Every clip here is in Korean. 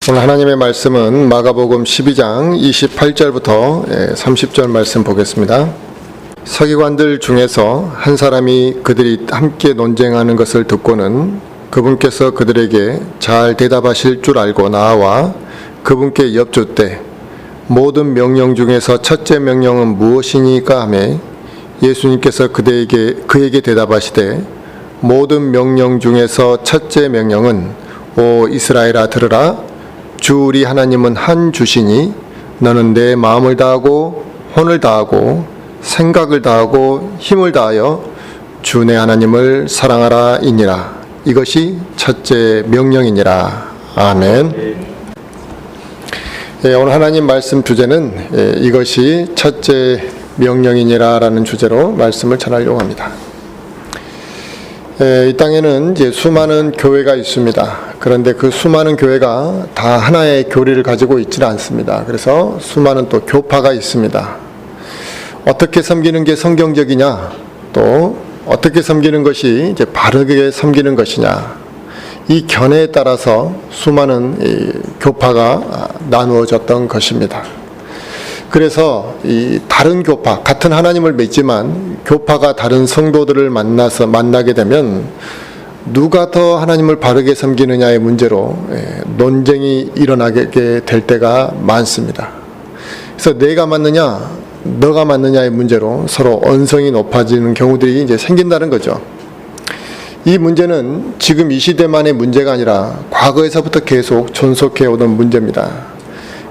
오늘 하나님의 말씀은 마가복음 12장 28절부터 30절 말씀 보겠습니다. 서기관들 중에서 한 사람이 그들이 함께 논쟁하는 것을 듣고는 그분께서 그들에게 잘 대답하실 줄 알고 나와 그분께 여쭙되 모든 명령 중에서 첫째 명령은 무엇이니까 하매 예수님께서 그에게 대답하시되 모든 명령 중에서 첫째 명령은 오 이스라엘아 들으라 주 우리 하나님은 한 주시니 너는 내 마음을 다하고 혼을 다하고 생각을 다하고 힘을 다하여 주 내 하나님을 사랑하라 이니라. 이것이 첫째 명령이니라. 아멘. 오늘 하나님 말씀 주제는 이것이 첫째 명령이니라 라는 주제로 말씀을 전하려고 합니다. 이 땅에는 이제 수많은 교회가 있습니다. 그런데 그 수많은 교회가 다 하나의 교리를 가지고 있지는 않습니다. 그래서 수많은 또 교파가 있습니다. 어떻게 섬기는 게 성경적이냐, 또 어떻게 섬기는 것이 이제 바르게 섬기는 것이냐, 이 견해에 따라서 수많은 교파가 나누어졌던 것입니다. 그래서 이 다른 교파, 같은 하나님을 믿지만 교파가 다른 성도들을 만나게 되면 누가 더 하나님을 바르게 섬기느냐의 문제로 논쟁이 일어나게 될 때가 많습니다. 그래서 내가 맞느냐, 너가 맞느냐의 문제로 서로 언성이 높아지는 경우들이 이제 생긴다는 거죠. 이 문제는 지금 이 시대만의 문제가 아니라 과거에서부터 계속 존속해 오던 문제입니다.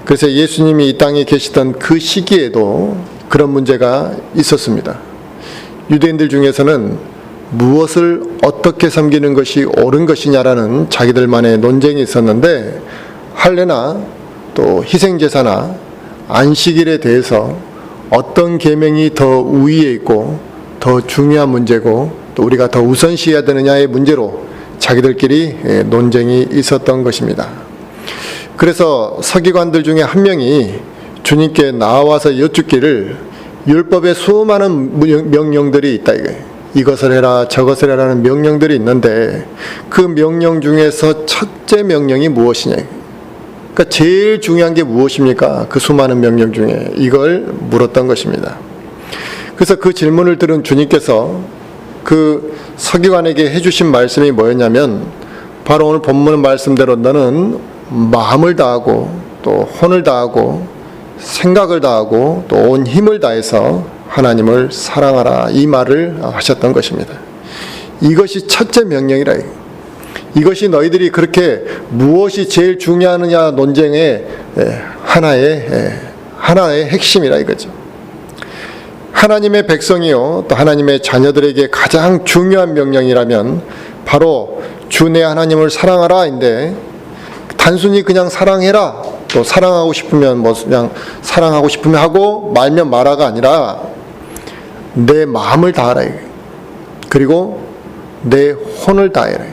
그래서 예수님이 이 땅에 계시던 그 시기에도 그런 문제가 있었습니다. 유대인들 중에서는 무엇을 어떻게 섬기는 것이 옳은 것이냐라는 자기들만의 논쟁이 있었는데, 할례나 또 희생제사나 안식일에 대해서 어떤 계명이 더 우위에 있고 더 중요한 문제고 또 우리가 더 우선시해야 되느냐의 문제로 자기들끼리 논쟁이 있었던 것입니다. 그래서 서기관들 중에 한 명이 주님께 나와서 여쭙기를, 율법에 수많은 명령들이 있다 이거예요. 이것을 해라 저것을 해라는 명령들이 있는데 그 명령 중에서 첫째 명령이 무엇이냐, 그러니까 제일 중요한 게 무엇입니까? 그 수많은 명령 중에 이걸 물었던 것입니다. 그래서 그 질문을 들은 주님께서 그 서기관에게 해주신 말씀이 뭐였냐면, 바로 오늘 본문 말씀대로 너는 마음을 다하고 또 혼을 다하고 생각을 다하고 또 온 힘을 다해서 하나님을 사랑하라, 이 말을 하셨던 것입니다. 이것이 첫째 명령이라. 이것이 너희들이 그렇게 무엇이 제일 중요하느냐 논쟁의 하나의 핵심이라 이거죠. 하나님의 백성이요 또 하나님의 자녀들에게 가장 중요한 명령이라면 바로 주 내 하나님을 사랑하라인데, 단순히 그냥 사랑해라, 또 사랑하고 싶으면 그냥 사랑하고 싶으면 하고 말면 말아가 아니라 내 마음을 다하라, 그리고 내 혼을 다해라.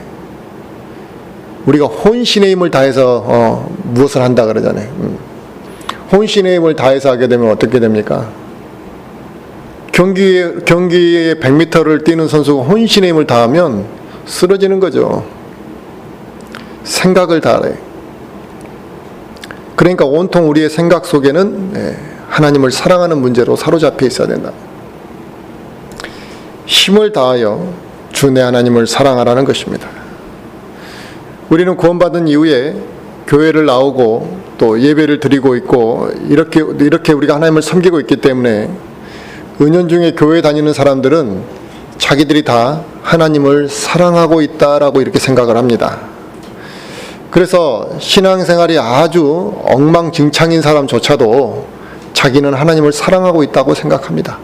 우리가 혼신의 힘을 다해서 무엇을 한다 그러잖아요. 혼신의 힘을 다해서 하게 되면 어떻게 됩니까? 경기에 100m를 뛰는 선수가 혼신의 힘을 다하면 쓰러지는 거죠. 생각을 다하라. 그러니까 온통 우리의 생각 속에는 하나님을 사랑하는 문제로 사로잡혀 있어야 된다. 힘을 다하여 주 내 하나님을 사랑하라는 것입니다. 우리는 구원받은 이후에 교회를 나오고 또 예배를 드리고 있고 이렇게 우리가 하나님을 섬기고 있기 때문에 은연중에 교회 다니는 사람들은 자기들이 다 하나님을 사랑하고 있다라고 이렇게 생각을 합니다. 그래서 신앙생활이 아주 엉망진창인 사람조차도 자기는 하나님을 사랑하고 있다고 생각합니다.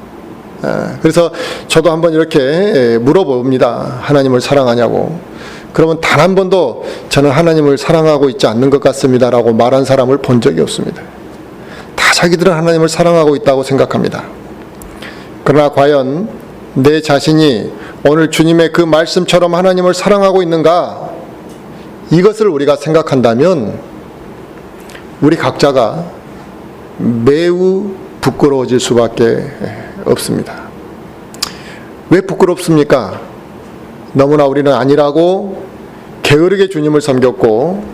그래서 저도 한번 이렇게 물어봅니다. 하나님을 사랑하냐고. 그러면 단 한 번도 저는 하나님을 사랑하고 있지 않는 것 같습니다 라고 말한 사람을 본 적이 없습니다. 다 자기들은 하나님을 사랑하고 있다고 생각합니다. 그러나 과연 내 자신이 오늘 주님의 그 말씀처럼 하나님을 사랑하고 있는가, 이것을 우리가 생각한다면 우리 각자가 매우 부끄러워질 수밖에 없습니다. 왜 부끄럽습니까? 너무나 우리는 아니라고 게으르게 주님을 섬겼고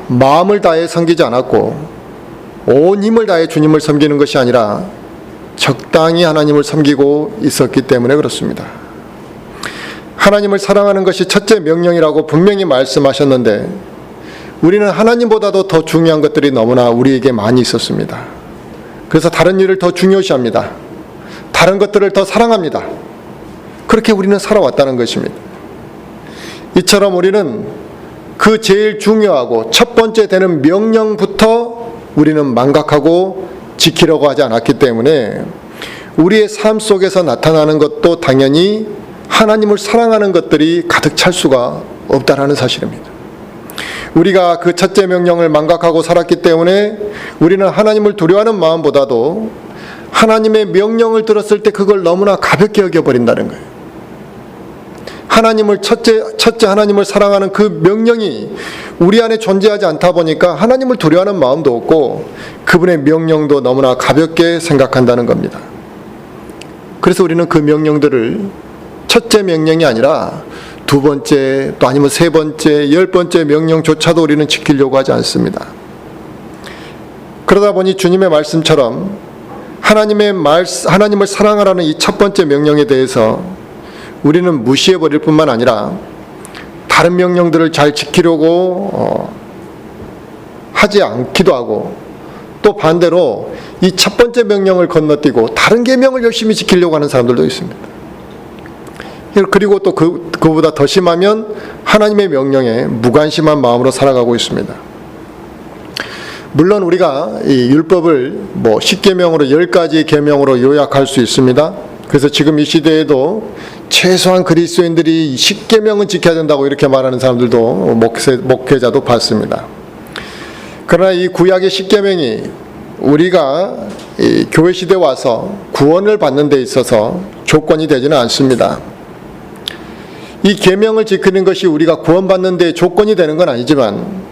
마음을 다해 섬기지 않았고 온 힘을 다해 주님을 섬기는 것이 아니라 적당히 하나님을 섬기고 있었기 때문에 그렇습니다. 하나님을 사랑하는 것이 첫째 명령이라고 분명히 말씀하셨는데 우리는 하나님보다도 더 중요한 것들이 너무나 우리에게 많이 있었습니다. 그래서 다른 일을 더 중요시합니다. 다른 것들을 더 사랑합니다. 그렇게 우리는 살아왔다는 것입니다. 이처럼 우리는 그 제일 중요하고 첫 번째 되는 명령부터 우리는 망각하고 지키려고 하지 않았기 때문에 우리의 삶 속에서 나타나는 것도 당연히 하나님을 사랑하는 것들이 가득 찰 수가 없다라는 사실입니다. 우리가 그 첫째 명령을 망각하고 살았기 때문에 우리는 하나님을 두려워하는 마음보다도 하나님의 명령을 들었을 때 그걸 너무나 가볍게 여겨버린다는 거예요. 하나님을 첫째 하나님을 사랑하는 그 명령이 우리 안에 존재하지 않다 보니까 하나님을 두려워하는 마음도 없고 그분의 명령도 너무나 가볍게 생각한다는 겁니다. 그래서 우리는 그 명령들을 첫째 명령이 아니라 두 번째 또 아니면 세 번째, 10번째 명령조차도 우리는 지키려고 하지 않습니다. 그러다 보니 주님의 말씀처럼 하나님을 사랑하라는 이 첫 번째 명령에 대해서 우리는 무시해버릴 뿐만 아니라 다른 명령들을 잘 지키려고 하지 않기도 하고 또 반대로 이 첫 번째 명령을 건너뛰고 다른 계명을 열심히 지키려고 하는 사람들도 있습니다. 그리고 또 그보다 더 심하면 하나님의 명령에 무관심한 마음으로 살아가고 있습니다. 물론 우리가 이 율법을 10계명으로 10가지 계명으로 요약할 수 있습니다. 그래서 지금 이 시대에도 최소한 그리스도인들이 10계명은 지켜야 된다고 이렇게 말하는 사람들도 목회자도 봤습니다. 그러나 이 구약의 10계명이 우리가 이 교회 시대에 와서 구원을 받는 데 있어서 조건이 되지는 않습니다. 이 계명을 지키는 것이 우리가 구원받는 데 조건이 되는 건 아니지만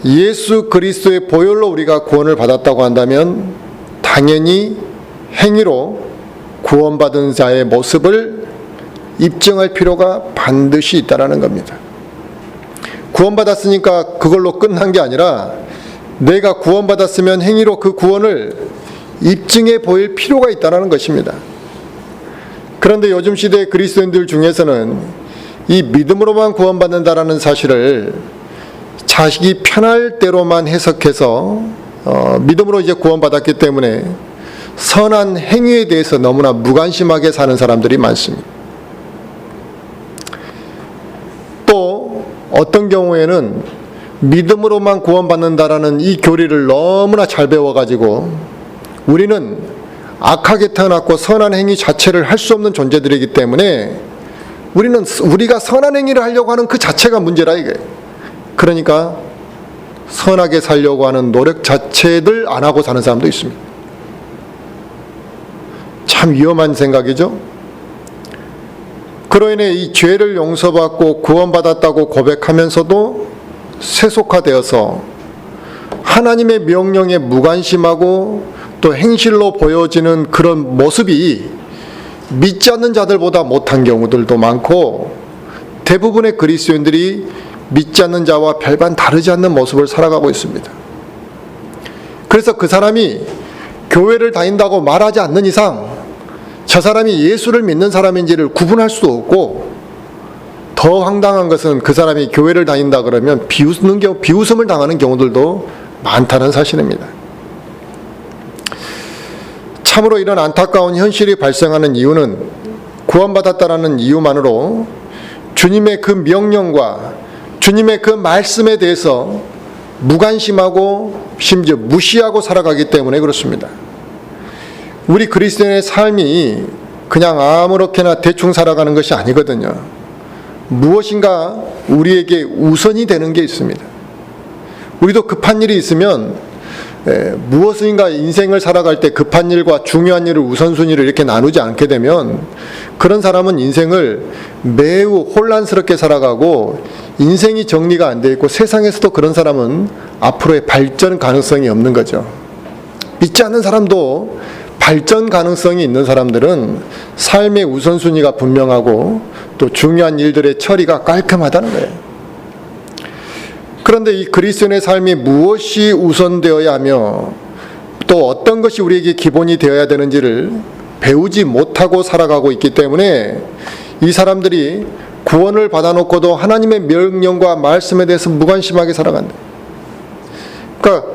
예수 그리스도의 보혈로 우리가 구원을 받았다고 한다면 당연히 행위로 구원받은 자의 모습을 입증할 필요가 반드시 있다는 겁니다. 구원받았으니까 그걸로 끝난 게 아니라 내가 구원받았으면 행위로 그 구원을 입증해 보일 필요가 있다는 것입니다. 그런데 요즘 시대의 그리스도인들 중에서는 이 믿음으로만 구원받는다라는 사실을 자식이 편할 대로만 해석해서 믿음으로 이제 구원받았기 때문에 선한 행위에 대해서 너무나 무관심하게 사는 사람들이 많습니다. 또 어떤 경우에는 믿음으로만 구원받는다라는 이 교리를 너무나 잘 배워가지고 우리는 악하게 태어났고 선한 행위 자체를 할 수 없는 존재들이기 때문에 우리가 선한 행위를 하려고 하는 그 자체가 문제라 이게. 그러니까 선하게 살려고 하는 노력 자체를 안 하고 사는 사람도 있습니다. 참 위험한 생각이죠. 그로 인해 이 죄를 용서받고 구원받았다고 고백하면서도 세속화되어서 하나님의 명령에 무관심하고 또 행실로 보여지는 그런 모습이 믿지 않는 자들보다 못한 경우들도 많고 대부분의 그리스도인들이 믿지 않는 자와 별반 다르지 않는 모습을 살아가고 있습니다. 그래서 그 사람이 교회를 다닌다고 말하지 않는 이상 저 사람이 예수를 믿는 사람인지를 구분할 수도 없고 더 황당한 것은 그 사람이 교회를 다닌다 그러면 비웃음을 당하는 경우들도 많다는 사실입니다. 참으로 이런 안타까운 현실이 발생하는 이유는 구원받았다라는 이유만으로 주님의 그 명령과 주님의 그 말씀에 대해서 무관심하고 심지어 무시하고 살아가기 때문에 그렇습니다. 우리 그리스도인의 삶이 그냥 아무렇게나 대충 살아가는 것이 아니거든요. 무엇인가 우리에게 우선이 되는 게 있습니다. 우리도 급한 일이 있으면 무엇인가 인생을 살아갈 때 급한 일과 중요한 일을 우선순위를 이렇게 나누지 않게 되면 그런 사람은 인생을 매우 혼란스럽게 살아가고 인생이 정리가 안 돼 있고 세상에서도 그런 사람은 앞으로의 발전 가능성이 없는 거죠. 믿지 않는 사람도 발전 가능성이 있는 사람들은 삶의 우선순위가 분명하고 또 중요한 일들의 처리가 깔끔하다는 거예요. 그런데 이 그리스도인의 삶이 무엇이 우선되어야 하며 또 어떤 것이 우리에게 기본이 되어야 되는지를 배우지 못하고 살아가고 있기 때문에 이 사람들이 구원을 받아놓고도 하나님의 명령과 말씀에 대해서 무관심하게 살아간다. 그러니까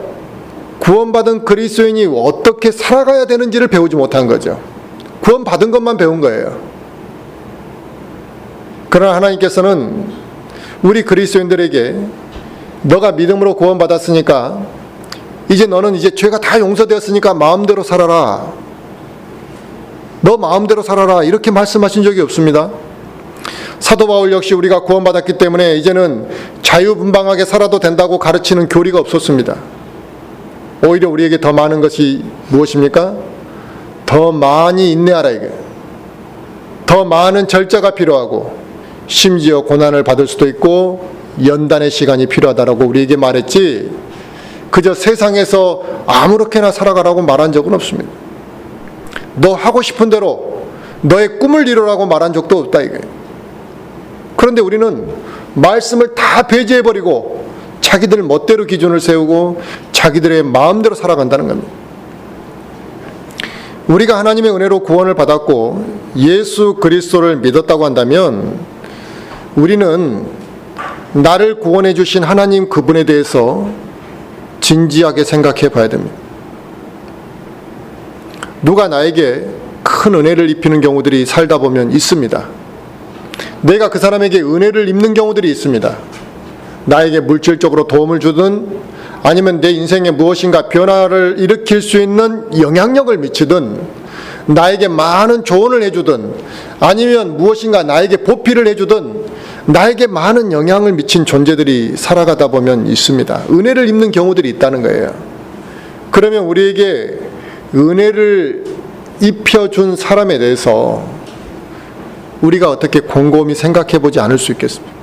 구원받은 그리스도인이 어떻게 살아가야 되는지를 배우지 못한 거죠. 구원받은 것만 배운 거예요. 그러나 하나님께서는 우리 그리스도인들에게 너가 믿음으로 구원받았으니까 이제 너는 이제 죄가 다 용서되었으니까 마음대로 살아라. 너 마음대로 살아라. 이렇게 말씀하신 적이 없습니다. 사도 바울 역시 우리가 구원받았기 때문에 이제는 자유분방하게 살아도 된다고 가르치는 교리가 없었습니다. 오히려 우리에게 더 많은 것이 무엇입니까? 더 많이 인내하라 이게. 더 많은 절제가 필요하고 심지어 고난을 받을 수도 있고 연단의 시간이 필요하다라고 우리에게 말했지 그저 세상에서 아무렇게나 살아가라고 말한 적은 없습니다. 너 하고 싶은 대로 너의 꿈을 이루라고 말한 적도 없다 이게. 그런데 우리는 말씀을 다 배제해버리고 자기들 멋대로 기준을 세우고 자기들의 마음대로 살아간다는 겁니다. 우리가 하나님의 은혜로 구원을 받았고 예수 그리스도를 믿었다고 한다면 우리는 나를 구원해 주신 하나님 그분에 대해서 진지하게 생각해 봐야 됩니다. 누가 나에게 큰 은혜를 입히는 경우들이 살다 보면 있습니다. 내가 그 사람에게 은혜를 입는 경우들이 있습니다. 나에게 물질적으로 도움을 주든 아니면 내 인생에 무엇인가 변화를 일으킬 수 있는 영향력을 미치든 나에게 많은 조언을 해주든 아니면 무엇인가 나에게 보필을 해주든 나에게 많은 영향을 미친 존재들이 살아가다 보면 있습니다. 은혜를 입는 경우들이 있다는 거예요. 그러면 우리에게 은혜를 입혀준 사람에 대해서 우리가 어떻게 곰곰이 생각해 보지 않을 수 있겠습니까?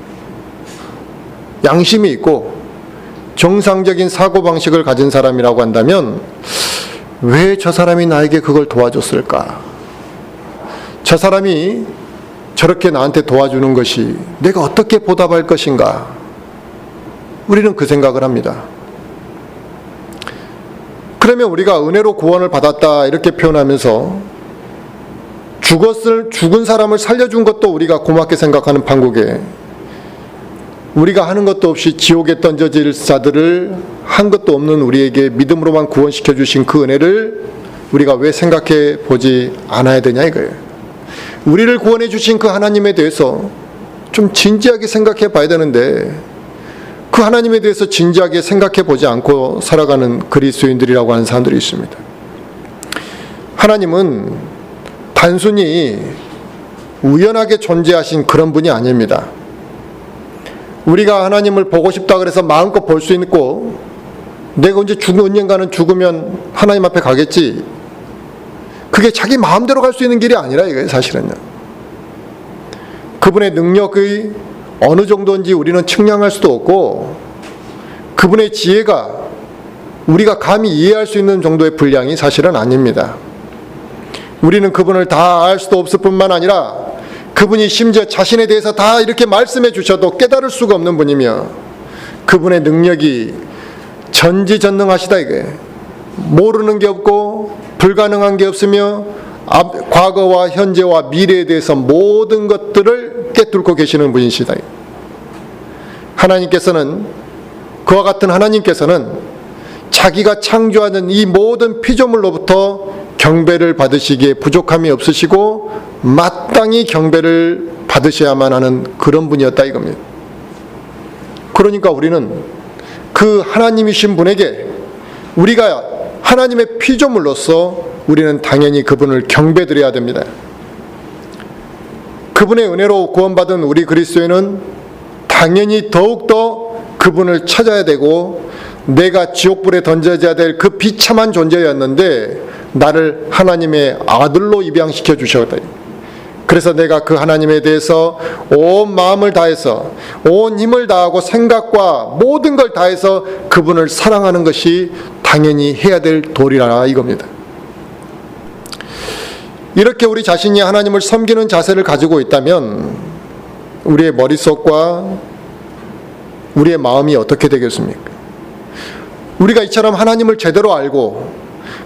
양심이 있고 정상적인 사고방식을 가진 사람이라고 한다면 왜 저 사람이 나에게 그걸 도와줬을까? 저 사람이 저렇게 나한테 도와주는 것이 내가 어떻게 보답할 것인가? 우리는 그 생각을 합니다. 그러면 우리가 은혜로 구원을 받았다 이렇게 표현하면서 죽은 사람을 살려준 것도 우리가 고맙게 생각하는 판국에 우리가 하는 것도 없이 지옥에 던져질 자들을 한 것도 없는 우리에게 믿음으로만 구원시켜 주신 그 은혜를 우리가 왜 생각해 보지 않아야 되냐 이거예요. 우리를 구원해 주신 그 하나님에 대해서 좀 진지하게 생각해 봐야 되는데 그 하나님에 대해서 진지하게 생각해 보지 않고 살아가는 그리스도인들이라고 하는 사람들이 있습니다. 하나님은 단순히 우연하게 존재하신 그런 분이 아닙니다. 우리가 하나님을 보고 싶다 그래서 마음껏 볼 수 있고 내가 언젠가는 죽으면 하나님 앞에 가겠지. 그게 자기 마음대로 갈 수 있는 길이 아니라 이거예요, 사실은요. 그분의 능력이 어느 정도인지 우리는 측량할 수도 없고 그분의 지혜가 우리가 감히 이해할 수 있는 정도의 분량이 사실은 아닙니다. 우리는 그분을 다 알 수도 없을 뿐만 아니라 그분이 심지어 자신에 대해서 다 이렇게 말씀해 주셔도 깨달을 수가 없는 분이며 그분의 능력이 전지전능하시다 이게. 모르는 게 없고 불가능한 게 없으며 과거와 현재와 미래에 대해서 모든 것들을 꿰뚫고 계시는 분이시다. 하나님께서는 그와 같은 하나님께서는 자기가 창조하는 이 모든 피조물로부터 경배를 받으시기에 부족함이 없으시고 마땅히 경배를 받으셔야만 하는 그런 분이었다 이겁니다. 그러니까 우리는 그 하나님이신 분에게 우리가 하나님의 피조물로서 우리는 당연히 그분을 경배드려야 됩니다. 그분의 은혜로 구원받은 우리 그리스도인은 당연히 더욱더 그분을 찾아야 되고 내가 지옥불에 던져져야 될 그 비참한 존재였는데 나를 하나님의 아들로 입양시켜 주셨다. 그래서 내가 그 하나님에 대해서 온 마음을 다해서 온 힘을 다하고 생각과 모든 걸 다해서 그분을 사랑하는 것이 당연히 해야 될 도리라 이겁니다. 이렇게 우리 자신이 하나님을 섬기는 자세를 가지고 있다면 우리의 머릿속과 우리의 마음이 어떻게 되겠습니까? 우리가 이처럼 하나님을 제대로 알고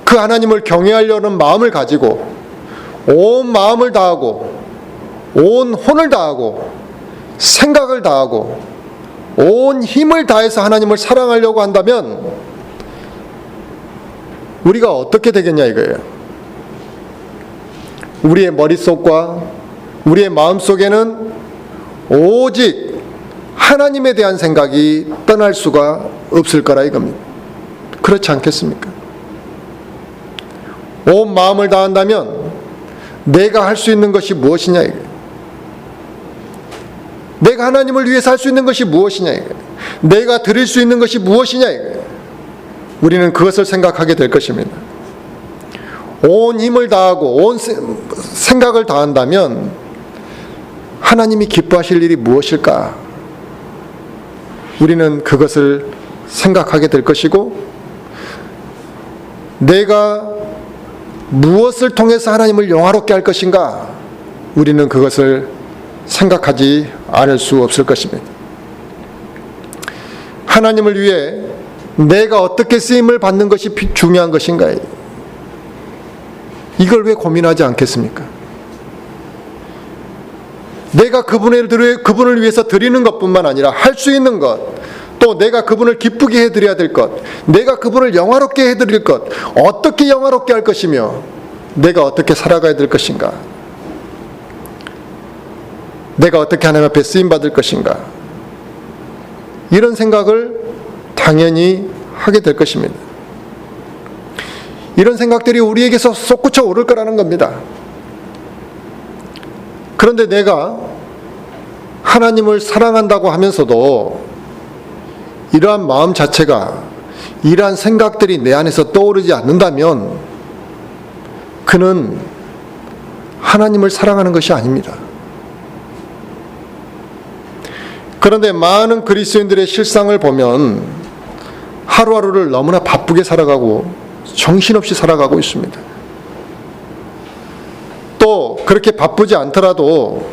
그 하나님을 경외하려는 마음을 가지고 온 마음을 다하고 온 혼을 다하고 생각을 다하고 온 힘을 다해서 하나님을 사랑하려고 한다면 우리가 어떻게 되겠냐 이거예요. 우리의 머릿속과 우리의 마음속에는 오직 하나님에 대한 생각이 떠날 수가 없을 거라 이겁니다. 그렇지 않겠습니까? 온 마음을 다한다면 내가 할 수 있는 것이 무엇이냐 이거예요. 내가 하나님을 위해서 할 수 있는 것이 무엇이냐 이거예요. 내가 드릴 수 있는 것이 무엇이냐 이거예요. 우리는 그것을 생각하게 될 것입니다. 온 힘을 다하고 온 생각을 다한다면 하나님이 기뻐하실 일이 무엇일까? 우리는 그것을 생각하게 될 것이고 내가 무엇을 통해서 하나님을 영화롭게 할 것인가? 우리는 그것을 생각하지 않을 수 없을 것입니다. 하나님을 위해 내가 어떻게 쓰임을 받는 것이 중요한 것인가? 이걸 왜 고민하지 않겠습니까? 내가 그분을 위해서 드리는 것뿐만 아니라 할 수 있는 것, 또 내가 그분을 기쁘게 해드려야 될 것, 내가 그분을 영화롭게 해드릴 것, 어떻게 영화롭게 할 것이며 내가 어떻게 살아가야 될 것인가, 내가 어떻게 하나님 앞에 쓰임받을 것인가, 이런 생각을 당연히 하게 될 것입니다. 이런 생각들이 우리에게서 솟구쳐 오를 거라는 겁니다. 그런데 내가 하나님을 사랑한다고 하면서도 이러한 마음 자체가, 이러한 생각들이 내 안에서 떠오르지 않는다면 그는 하나님을 사랑하는 것이 아닙니다. 그런데 많은 그리스도인들의 실상을 보면 하루하루를 너무나 바쁘게 살아가고 정신없이 살아가고 있습니다. 또 그렇게 바쁘지 않더라도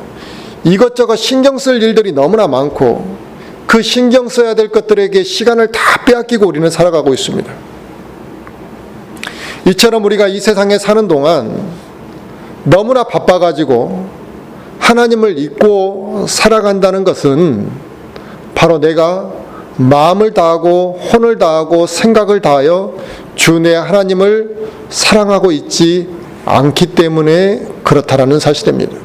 이것저것 신경 쓸 일들이 너무나 많고 그 신경 써야 될 것들에게 시간을 다 빼앗기고 우리는 살아가고 있습니다. 이처럼 우리가 이 세상에 사는 동안 너무나 바빠가지고 하나님을 잊고 살아간다는 것은 바로 내가 마음을 다하고 혼을 다하고 생각을 다하여 주 내 하나님을 사랑하고 있지 않기 때문에 그렇다라는 사실입니다.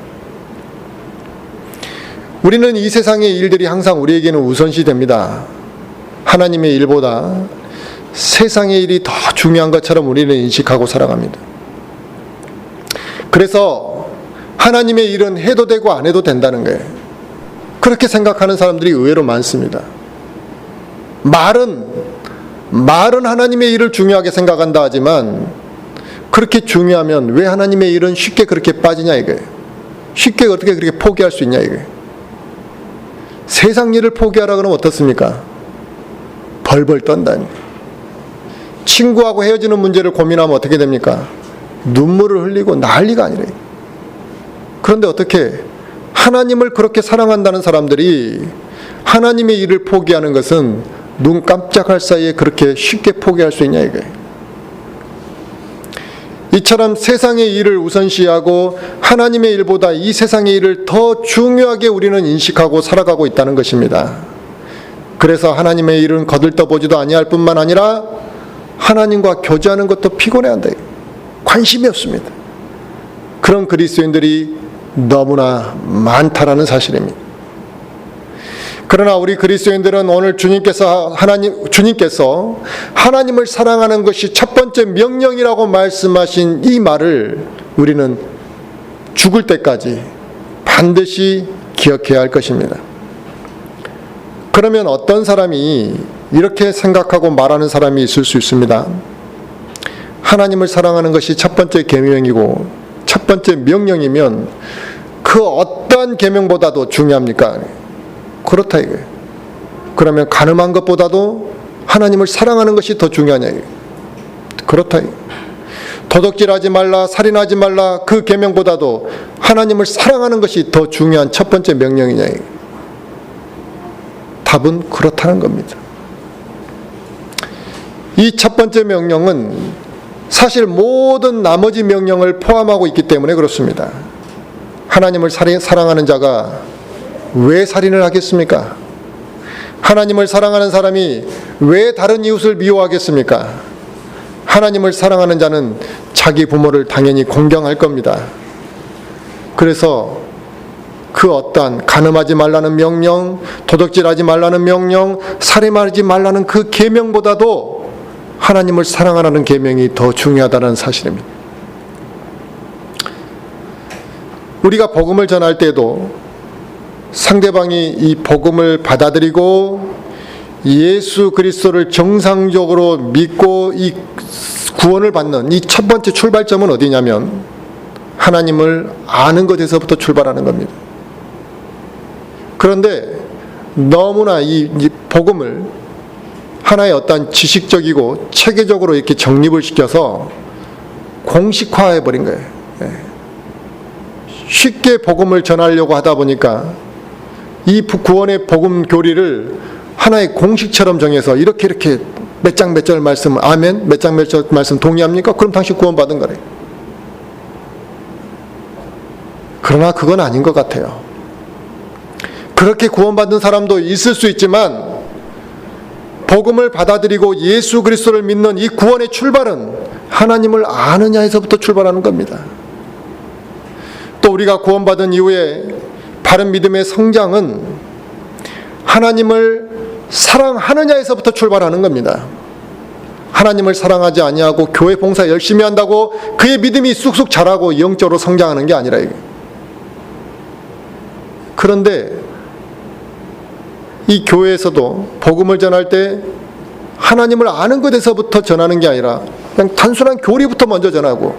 우리는 이 세상의 일들이 항상 우리에게는 우선시 됩니다. 하나님의 일보다 세상의 일이 더 중요한 것처럼 우리는 인식하고 살아갑니다. 그래서 하나님의 일은 해도 되고 안 해도 된다는 거예요. 그렇게 생각하는 사람들이 의외로 많습니다. 말은 하나님의 일을 중요하게 생각한다 하지만 그렇게 중요하면 왜 하나님의 일은 쉽게 그렇게 빠지냐 이거예요. 쉽게 어떻게 그렇게 포기할 수 있냐 이거예요. 세상 일을 포기하라 그러면 어떻습니까? 벌벌 떤다니. 친구하고 헤어지는 문제를 고민하면 어떻게 됩니까? 눈물을 흘리고 난리가 아니래요. 그런데 어떻게 하나님을 그렇게 사랑한다는 사람들이 하나님의 일을 포기하는 것은 눈 깜짝할 사이에 그렇게 쉽게 포기할 수 있냐 이거예요. 이처럼 세상의 일을 우선시하고 하나님의 일보다 이 세상의 일을 더 중요하게 우리는 인식하고 살아가고 있다는 것입니다. 그래서 하나님의 일은 거들떠보지도 아니할 뿐만 아니라 하나님과 교제하는 것도 피곤해한다. 관심이 없습니다. 그런 그리스도인들이 너무나 많다라는 사실입니다. 그러나 우리 그리스도인들은 오늘 주님께서 하나님을 사랑하는 것이 첫 번째 명령이라고 말씀하신 이 말을 우리는 죽을 때까지 반드시 기억해야 할 것입니다. 그러면 어떤 사람이 이렇게 생각하고 말하는 사람이 있을 수 있습니다. 하나님을 사랑하는 것이 첫 번째 계명이고 첫 번째 명령이면 그 어떠한 계명보다도 중요합니까? 그렇다 이거예요. 그러면 가늠한 것보다도 하나님을 사랑하는 것이 더 중요하냐 이거예요. 그렇다 이거예요. 도둑질하지 말라, 살인하지 말라, 그 계명보다도 하나님을 사랑하는 것이 더 중요한 첫 번째 명령이냐 이거예요. 답은 그렇다는 겁니다. 이 첫 번째 명령은 사실 모든 나머지 명령을 포함하고 있기 때문에 그렇습니다. 하나님을 사랑하는 자가 왜 살인을 하겠습니까? 하나님을 사랑하는 사람이 왜 다른 이웃을 미워하겠습니까? 하나님을 사랑하는 자는 자기 부모를 당연히 공경할 겁니다. 그래서 그 어떠한 간음하지 말라는 명령, 도둑질하지 말라는 명령, 살인하지 말라는 그 계명보다도 하나님을 사랑하라는 계명이 더 중요하다는 사실입니다. 우리가 복음을 전할 때도 상대방이 이 복음을 받아들이고 예수 그리스도를 정상적으로 믿고 이 구원을 받는 이 첫 번째 출발점은 어디냐면 하나님을 아는 것에서부터 출발하는 겁니다. 그런데 너무나 이 복음을 하나의 어떤 지식적이고 체계적으로 이렇게 정립을 시켜서 공식화해버린 거예요. 쉽게 복음을 전하려고 하다 보니까 이 구원의 복음 교리를 하나의 공식처럼 정해서 이렇게 몇 장 몇 절 말씀 아멘, 몇 장 몇 절 말씀 동의합니까? 그럼 당신 구원받은 거래. 그러나 그건 아닌 것 같아요. 그렇게 구원받은 사람도 있을 수 있지만 복음을 받아들이고 예수 그리스도를 믿는 이 구원의 출발은 하나님을 아느냐에서부터 출발하는 겁니다. 또 우리가 구원받은 이후에 바른 믿음의 성장은 하나님을 사랑하느냐에서부터 출발하는 겁니다. 하나님을 사랑하지 아니하고 교회 봉사 열심히 한다고 그의 믿음이 쑥쑥 자라고 영적으로 성장하는 게 아니라 이게. 그런데 이 교회에서도 복음을 전할 때 하나님을 아는 것에서부터 전하는 게 아니라 그냥 단순한 교리부터 먼저 전하고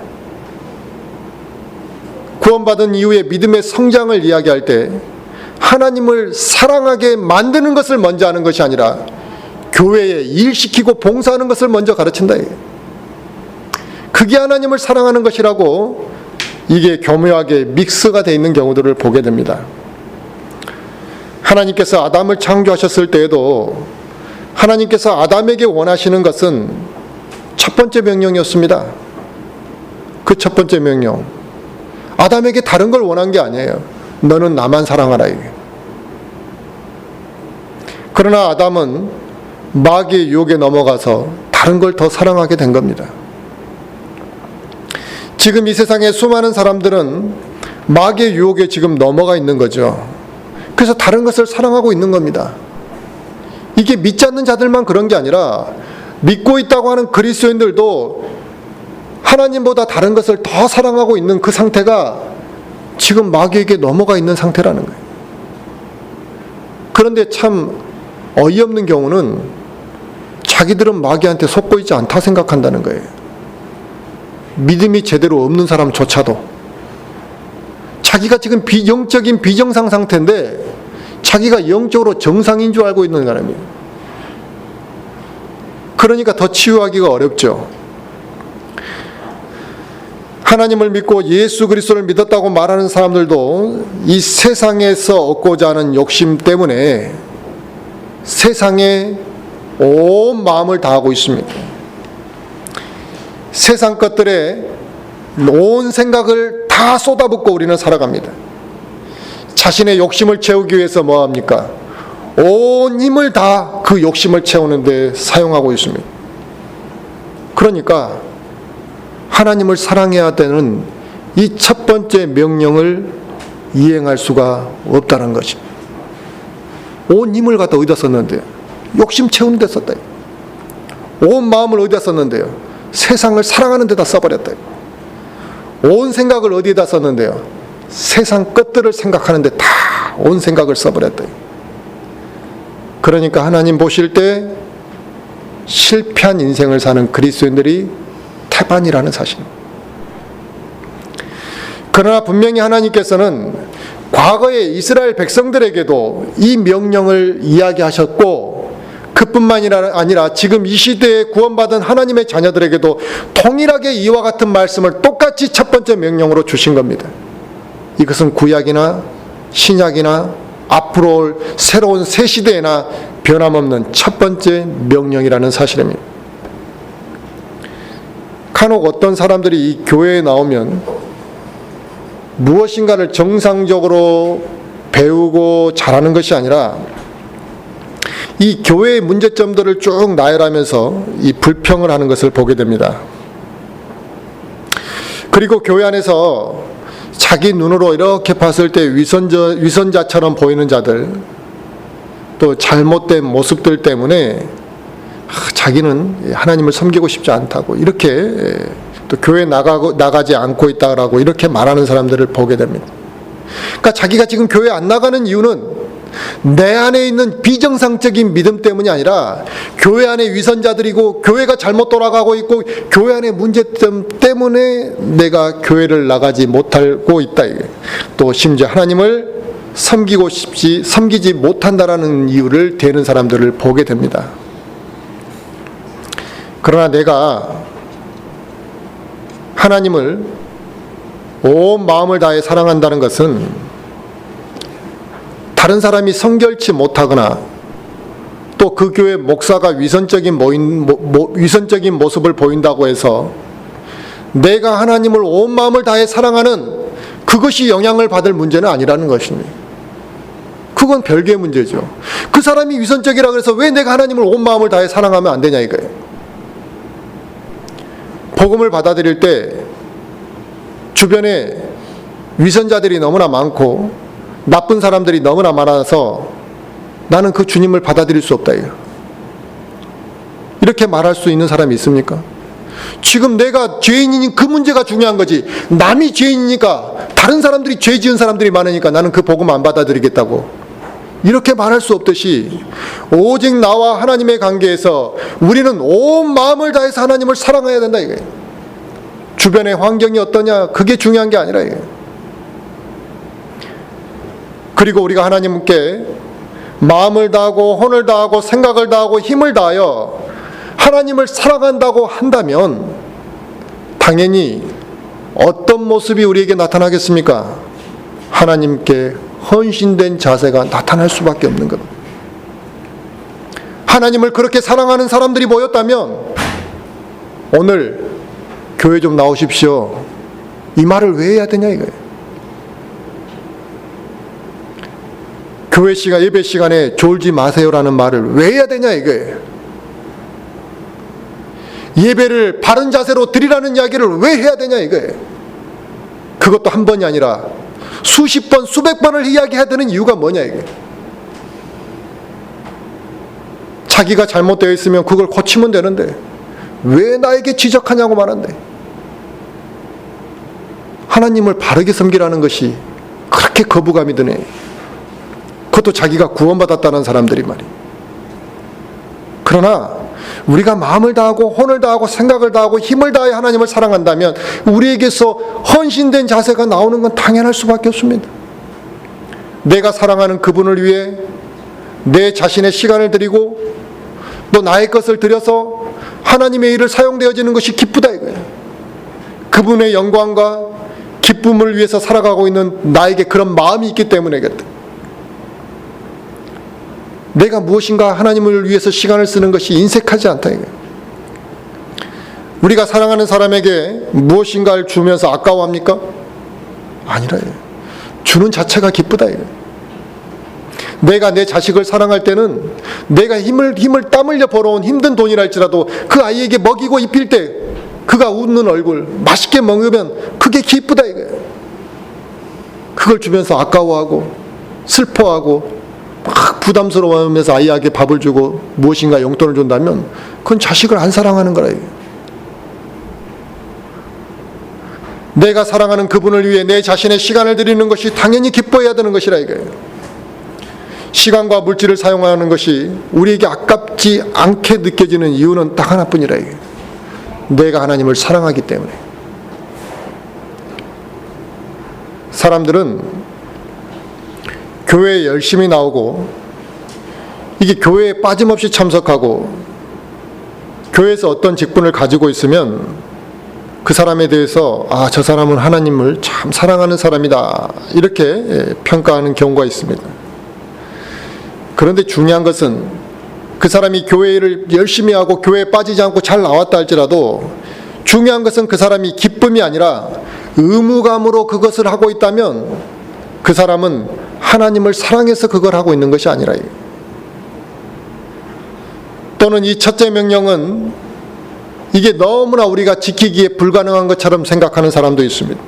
구원받은 이후에 믿음의 성장을 이야기할 때 하나님을 사랑하게 만드는 것을 먼저 하는 것이 아니라 교회에 일시키고 봉사하는 것을 먼저 가르친다. 그게 하나님을 사랑하는 것이라고 이게 교묘하게 믹스가 되어 있는 경우들을 보게 됩니다. 하나님께서 아담을 창조하셨을 때에도 하나님께서 아담에게 원하시는 것은 첫 번째 명령이었습니다. 그 첫 번째 명령. 아담에게 다른 걸 원한 게 아니에요. 너는 나만 사랑하라. 그러나 아담은 마귀의 유혹에 넘어가서 다른 걸 더 사랑하게 된 겁니다. 지금 이 세상에 수많은 사람들은 마귀의 유혹에 지금 넘어가 있는 거죠. 그래서 다른 것을 사랑하고 있는 겁니다. 이게 믿지 않는 자들만 그런 게 아니라 믿고 있다고 하는 그리스도인들도 하나님보다 다른 것을 더 사랑하고 있는 그 상태가 지금 마귀에게 넘어가 있는 상태라는 거예요. 그런데 참 어이없는 경우는 자기들은 마귀한테 속고 있지 않다 생각한다는 거예요. 믿음이 제대로 없는 사람조차도 자기가 지금 영적인 비정상 상태인데 자기가 영적으로 정상인 줄 알고 있는 사람이에요. 그러니까 더 치유하기가 어렵죠. 하나님을 믿고 예수 그리스도를 믿었다고 말하는 사람들도 이 세상에서 얻고자 하는 욕심 때문에 세상에 온 마음을 다하고 있습니다. 세상 것들에 온 생각을 다 쏟아붓고 우리는 살아갑니다. 자신의 욕심을 채우기 위해서 뭐합니까? 온 힘을 다 그 욕심을 채우는 데 사용하고 있습니다. 그러니까 하나님을 사랑해야 되는 이 첫 번째 명령을 이행할 수가 없다는 것입니다. 온 힘을 갖다 어디다 썼는데요? 욕심 채우는 데 썼다. 온 마음을 어디다 썼는데요? 세상을 사랑하는 데다 써버렸다. 온 생각을 어디에다 썼는데요? 세상 것들을 생각하는 데 다 온 생각을 써버렸다. 그러니까 하나님 보실 때 실패한 인생을 사는 그리스도인들이 태반이라는 사실입니다. 그러나 분명히 하나님께서는 과거에 이스라엘 백성들에게도 이 명령을 이야기하셨고 그뿐만 아니라 지금 이 시대에 구원받은 하나님의 자녀들에게도 동일하게 이와 같은 말씀을 똑같이 첫 번째 명령으로 주신 겁니다. 이것은 구약이나 신약이나 앞으로 올 새로운 새 시대에나 변함없는 첫 번째 명령이라는 사실입니다. 간혹 어떤 사람들이 이 교회에 나오면 무엇인가를 정상적으로 배우고 잘하는 것이 아니라 이 교회의 문제점들을 쭉 나열하면서 이 불평을 하는 것을 보게 됩니다. 그리고 교회 안에서 자기 눈으로 이렇게 봤을 때 위선자처럼 보이는 자들, 또 잘못된 모습들 때문에 자기는 하나님을 섬기고 싶지 않다고 이렇게 또 교회 나가지 않고 있다라고 이렇게 말하는 사람들을 보게 됩니다. 그러니까 자기가 지금 교회 안 나가는 이유는 내 안에 있는 비정상적인 믿음 때문이 아니라 교회 안에 위선자들이고 교회가 잘못 돌아가고 있고 교회 안에 문제점 때문에 내가 교회를 나가지 못하고 있다. 또 심지어 하나님을 섬기지 못한다라는 이유를 대는 사람들을 보게 됩니다. 그러나 내가 하나님을 온 마음을 다해 사랑한다는 것은 다른 사람이 성결치 못하거나 또 그 교회 목사가 위선적인 모습을 보인다고 해서 내가 하나님을 온 마음을 다해 사랑하는 그것이 영향을 받을 문제는 아니라는 것입니다. 그건 별개의 문제죠. 그 사람이 위선적이라 그래서 왜 내가 하나님을 온 마음을 다해 사랑하면 안 되냐 이거예요. 복음을 받아들일 때 주변에 위선자들이 너무나 많고 나쁜 사람들이 너무나 많아서 나는 그 주님을 받아들일 수 없다. 이렇게 말할 수 있는 사람이 있습니까? 지금 내가 죄인이니 그 문제가 중요한 거지. 남이 죄인이니까 다른 사람들이 죄 지은 사람들이 많으니까 나는 그 복음 안 받아들이겠다고 이렇게 말할 수 없듯이 오직 나와 하나님의 관계에서 우리는 온 마음을 다해서 하나님을 사랑해야 된다 이거예요. 주변의 환경이 어떠냐 그게 중요한 게 아니라 이거예요. 그리고 우리가 하나님께 마음을 다하고 혼을 다하고 생각을 다하고 힘을 다하여 하나님을 사랑한다고 한다면 당연히 어떤 모습이 우리에게 나타나겠습니까? 하나님께 헌신된 자세가 나타날 수밖에 없는 것. 하나님을 그렇게 사랑하는 사람들이 모였다면 오늘 교회 좀 나오십시오. 이 말을 왜 해야 되냐 이거예요. 교회 시간, 예배 시간에 졸지 마세요라는 말을 왜 해야 되냐 이거예요. 예배를 바른 자세로 드리라는 이야기를 왜 해야 되냐 이거예요. 그것도 한 번이 아니라 수십 번, 수백 번을 이야기해야 되는 이유가 뭐냐 이게. 자기가 잘못되어 있으면 그걸 고치면 되는데 왜 나에게 지적하냐고 말한대. 하나님을 바르게 섬기라는 것이 그렇게 거부감이 드네. 그것도 자기가 구원받았다는 사람들이 말이에요. 그러나 우리가 마음을 다하고 혼을 다하고 생각을 다하고 힘을 다해 하나님을 사랑한다면 우리에게서 헌신된 자세가 나오는 건 당연할 수밖에 없습니다. 내가 사랑하는 그분을 위해 내 자신의 시간을 드리고 또 나의 것을 들여서 하나님의 일을 사용되어지는 것이 기쁘다 이거예요. 그분의 영광과 기쁨을 위해서 살아가고 있는 나에게 그런 마음이 있기 때문이겠다. 내가 무엇인가 하나님을 위해서 시간을 쓰는 것이 인색하지 않다 이거예요. 우리가 사랑하는 사람에게 무엇인가를 주면서 아까워합니까? 아니라 주는 자체가 기쁘다 이거예요. 내가 내 자식을 사랑할 때는 내가 힘을 땀 흘려 벌어온 힘든 돈이라 할지라도 그 아이에게 먹이고 입힐 때 그가 웃는 얼굴 맛있게 먹으면 그게 기쁘다 이거예요. 그걸 주면서 아까워하고 슬퍼하고 막 부담스러워하면서 아이에게 밥을 주고 무엇인가 용돈을 준다면 그건 자식을 안 사랑하는 거라 이거예요. 내가 사랑하는 그분을 위해 내 자신의 시간을 드리는 것이 당연히 기뻐해야 되는 것이라 이거예요. 시간과 물질을 사용하는 것이 우리에게 아깝지 않게 느껴지는 이유는 딱 하나뿐이라 이거예요. 내가 하나님을 사랑하기 때문에. 사람들은 교회에 열심히 나오고 이게 교회에 빠짐없이 참석하고 교회에서 어떤 직분을 가지고 있으면 그 사람에 대해서 아, 저 사람은 하나님을 참 사랑하는 사람이다 이렇게 평가하는 경우가 있습니다. 그런데 중요한 것은 그 사람이 교회를 열심히 하고 교회에 빠지지 않고 잘 나왔다 할지라도 중요한 것은 그 사람이 기쁨이 아니라 의무감으로 그것을 하고 있다면 그 사람은 하나님을 사랑해서 그걸 하고 있는 것이 아니라, 또는 이 첫째 명령은 이게 너무나 우리가 지키기에 불가능한 것처럼 생각하는 사람도 있습니다.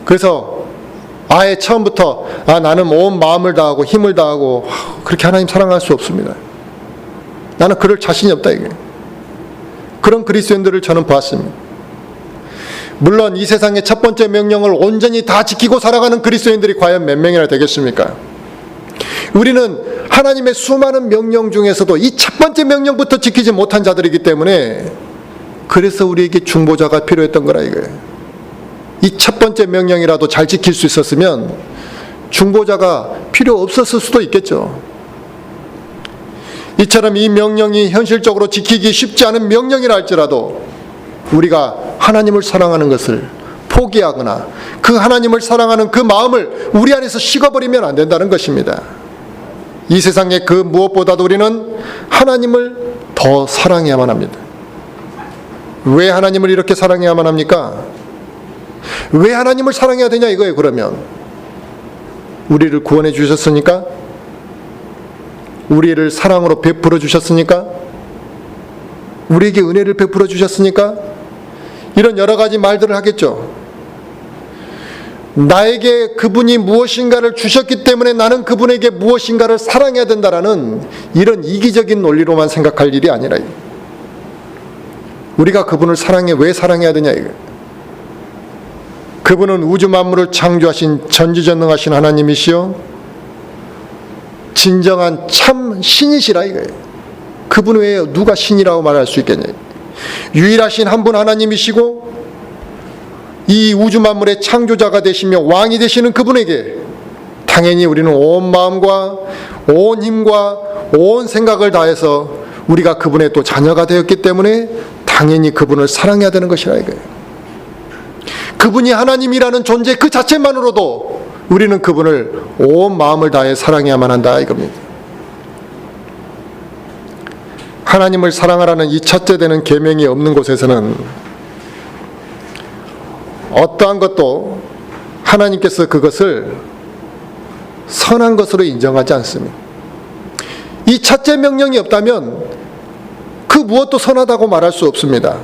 그래서 아예 처음부터 나는 온 마음을 다하고 힘을 다하고 그렇게 하나님 사랑할 수 없습니다. 나는 그럴 자신이 없다, 이게. 그런 그리스도인들을 저는 보았습니다. 물론 이 세상의 첫 번째 명령을 온전히 다 지키고 살아가는 그리스도인들이 과연 몇 명이나 되겠습니까? 우리는 하나님의 수많은 명령 중에서도 이 첫 번째 명령부터 지키지 못한 자들이기 때문에 그래서 우리에게 중보자가 필요했던 거라 이거예요. 이 첫 번째 명령이라도 잘 지킬 수 있었으면 중보자가 필요 없었을 수도 있겠죠. 이처럼 이 명령이 현실적으로 지키기 쉽지 않은 명령이라 할지라도 우리가 하나님을 사랑하는 것을 포기하거나 그 하나님을 사랑하는 그 마음을 우리 안에서 식어버리면 안 된다는 것입니다. 이 세상에 그 무엇보다도 우리는 하나님을 더 사랑해야만 합니다. 왜 하나님을 이렇게 사랑해야만 합니까? 왜 하나님을 사랑해야 되냐 이거예요. 그러면 우리를 구원해 주셨으니까? 우리를 사랑으로 베풀어 주셨으니까? 우리에게 은혜를 베풀어 주셨으니까? 이런 여러 가지 말들을 하겠죠. 나에게 그분이 무엇인가를 주셨기 때문에 나는 그분에게 무엇인가를 사랑해야 된다라는 이런 이기적인 논리로만 생각할 일이 아니라, 우리가 그분을 왜 사랑해야 되냐 이거. 그분은 우주 만물을 창조하신 전지전능하신 하나님이시요 진정한 참 신이시라 이거예요. 그분 외에 누가 신이라고 말할 수 있겠냐. 유일하신 한 분 하나님이시고 이 우주 만물의 창조자가 되시며 왕이 되시는 그분에게 당연히 우리는 온 마음과 온 힘과 온 생각을 다해서 우리가 그분의 또 자녀가 되었기 때문에 당연히 그분을 사랑해야 되는 것이라 이거예요. 그분이 하나님이라는 존재 그 자체만으로도 우리는 그분을 온 마음을 다해 사랑해야만 한다 이겁니다. 하나님을 사랑하라는 이 첫째 되는 계명이 없는 곳에서는 어떠한 것도 하나님께서 그것을 선한 것으로 인정하지 않습니다. 이 첫째 명령이 없다면 그 무엇도 선하다고 말할 수 없습니다.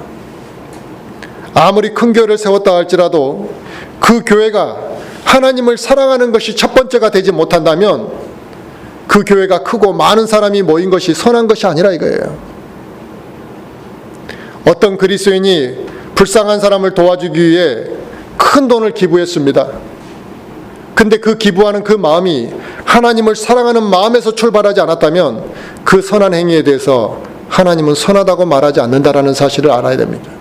아무리 큰 교회를 세웠다 할지라도 그 교회가 하나님을 사랑하는 것이 첫 번째가 되지 못한다면 그 교회가 크고 많은 사람이 모인 것이 선한 것이 아니라 이거예요. 어떤 그리스도인이 불쌍한 사람을 도와주기 위해 큰 돈을 기부했습니다. 근데 그 기부하는 그 마음이 하나님을 사랑하는 마음에서 출발하지 않았다면 그 선한 행위에 대해서 하나님은 선하다고 말하지 않는다라는 사실을 알아야 됩니다.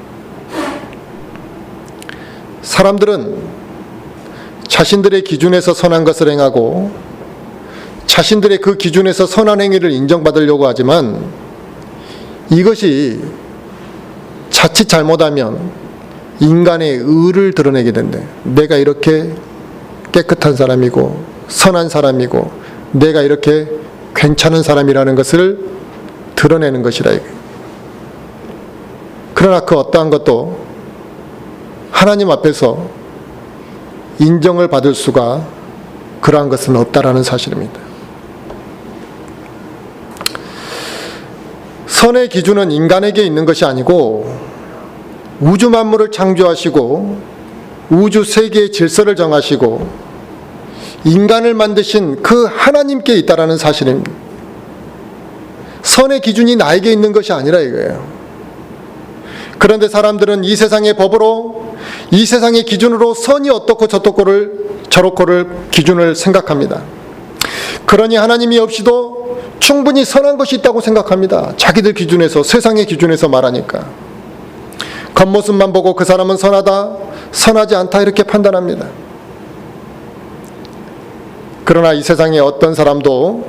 사람들은 자신들의 기준에서 선한 것을 행하고 자신들의 그 기준에서 선한 행위를 인정받으려고 하지만 이것이 자칫 잘못하면 인간의 의를 드러내게 된다. 내가 이렇게 깨끗한 사람이고 선한 사람이고 내가 이렇게 괜찮은 사람이라는 것을 드러내는 것이라. 그러나 그 어떠한 것도 하나님 앞에서 인정을 받을 수가 그러한 것은 없다라는 사실입니다. 선의 기준은 인간에게 있는 것이 아니고 우주 만물을 창조하시고 우주 세계의 질서를 정하시고 인간을 만드신 그 하나님께 있다라는 사실입니다. 선의 기준이 나에게 있는 것이 아니라 이거예요. 그런데 사람들은 이 세상의 법으로 이 세상의 기준으로 선이 어떻고 저렇고를 기준을 생각합니다. 그러니 하나님이 없이도 충분히 선한 것이 있다고 생각합니다. 자기들 기준에서, 세상의 기준에서 말하니까. 겉모습만 보고 그 사람은 선하다, 선하지 않다 이렇게 판단합니다. 그러나 이 세상에 어떤 사람도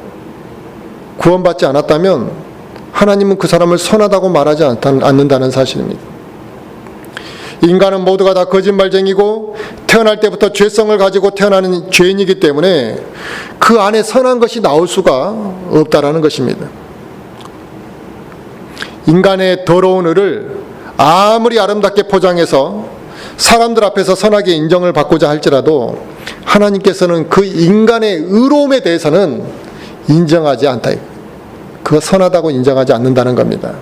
구원받지 않았다면 하나님은 그 사람을 선하다고 말하지 않는다는 사실입니다. 인간은 모두가 다 거짓말쟁이고 태어날 때부터 죄성을 가지고 태어나는 죄인이기 때문에 그 안에 선한 것이 나올 수가 없다라는 것입니다. 인간의 더러운 의를 아무리 아름답게 포장해서 사람들 앞에서 선하게 인정을 받고자 할지라도 하나님께서는 그 인간의 의로움에 대해서는 인정하지 않다. 그거 선하다고 인정하지 않는다는 겁니다.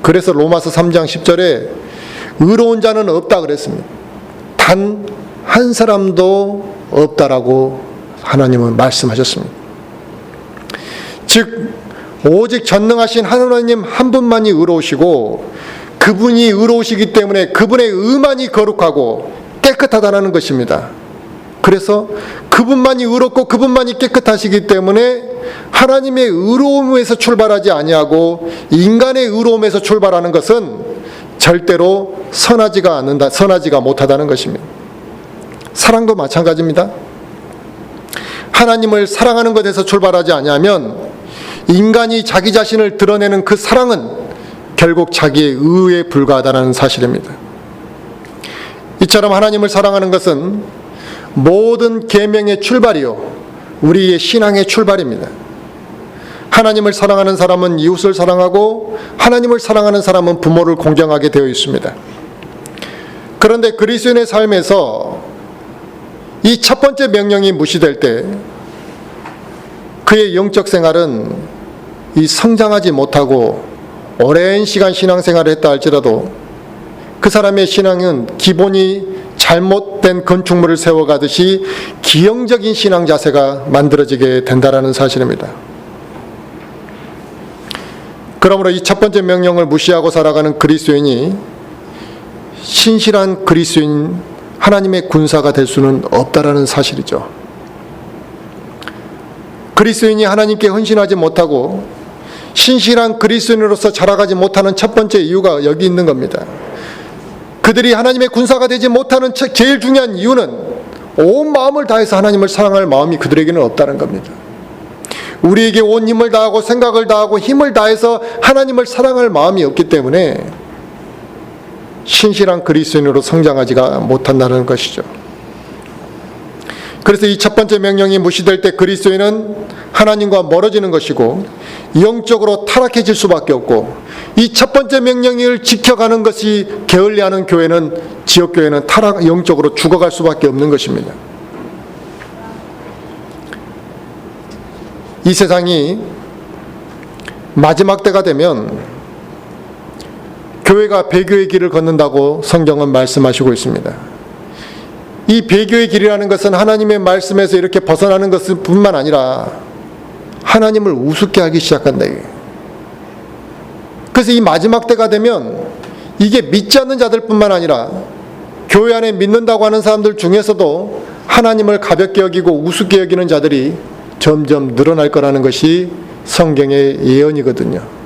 그래서 로마서 3장 10절에 의로운 자는 없다 그랬습니다. 단 한 사람도 없다라고 하나님은 말씀하셨습니다. 즉 오직 전능하신 하나님 한 분만이 의로우시고 그분이 의로우시기 때문에 그분의 의만이 거룩하고 깨끗하다는 것입니다. 그래서 그분만이 의롭고 그분만이 깨끗하시기 때문에 하나님의 의로움에서 출발하지 아니하고 인간의 의로움에서 출발하는 것은 절대로 선하지가 못하다는 것입니다. 사랑도 마찬가지입니다. 하나님을 사랑하는 것에서 출발하지 아니하면 인간이 자기 자신을 드러내는 그 사랑은 결국 자기의 의에 불과하다는 사실입니다. 이처럼 하나님을 사랑하는 것은 모든 계명의 출발이요 우리의 신앙의 출발입니다. 하나님을 사랑하는 사람은 이웃을 사랑하고 하나님을 사랑하는 사람은 부모를 공경하게 되어 있습니다. 그런데 그리스도인의 삶에서 이 첫 번째 명령이 무시될 때 그의 영적 생활은 이 성장하지 못하고 오랜 시간 신앙생활을 했다 할지라도 그 사람의 신앙은 기본이 잘못된 건축물을 세워가듯이 기형적인 신앙 자세가 만들어지게 된다는 사실입니다. 그러므로 이 첫 번째 명령을 무시하고 살아가는 그리스도인이 신실한 그리스도인 하나님의 군사가 될 수는 없다라는 사실이죠. 그리스도인이 하나님께 헌신하지 못하고 신실한 그리스도인으로서 자라가지 못하는 첫 번째 이유가 여기 있는 겁니다. 그들이 하나님의 군사가 되지 못하는 제일 중요한 이유는 온 마음을 다해서 하나님을 사랑할 마음이 그들에게는 없다는 겁니다. 우리에게 온 힘을 다하고 생각을 다하고 힘을 다해서 하나님을 사랑할 마음이 없기 때문에 신실한 그리스도인으로 성장하지가 못한다는 것이죠. 그래서 이 첫 번째 명령이 무시될 때 그리스도인은 하나님과 멀어지는 것이고 영적으로 타락해질 수밖에 없고 이 첫 번째 명령을 지켜가는 것이 게을리하는 교회는 지역교회는 영적으로 죽어갈 수밖에 없는 것입니다. 이 세상이 마지막 때가 되면 교회가 배교의 길을 걷는다고 성경은 말씀하시고 있습니다. 이 배교의 길이라는 것은 하나님의 말씀에서 이렇게 벗어나는 것은 뿐만 아니라 하나님을 우습게 하기 시작한다. 그래서 이 마지막 때가 되면 이게 믿지 않는 자들뿐만 아니라 교회 안에 믿는다고 하는 사람들 중에서도 하나님을 가볍게 여기고 우습게 여기는 자들이 점점 늘어날 거라는 것이 성경의 예언이거든요.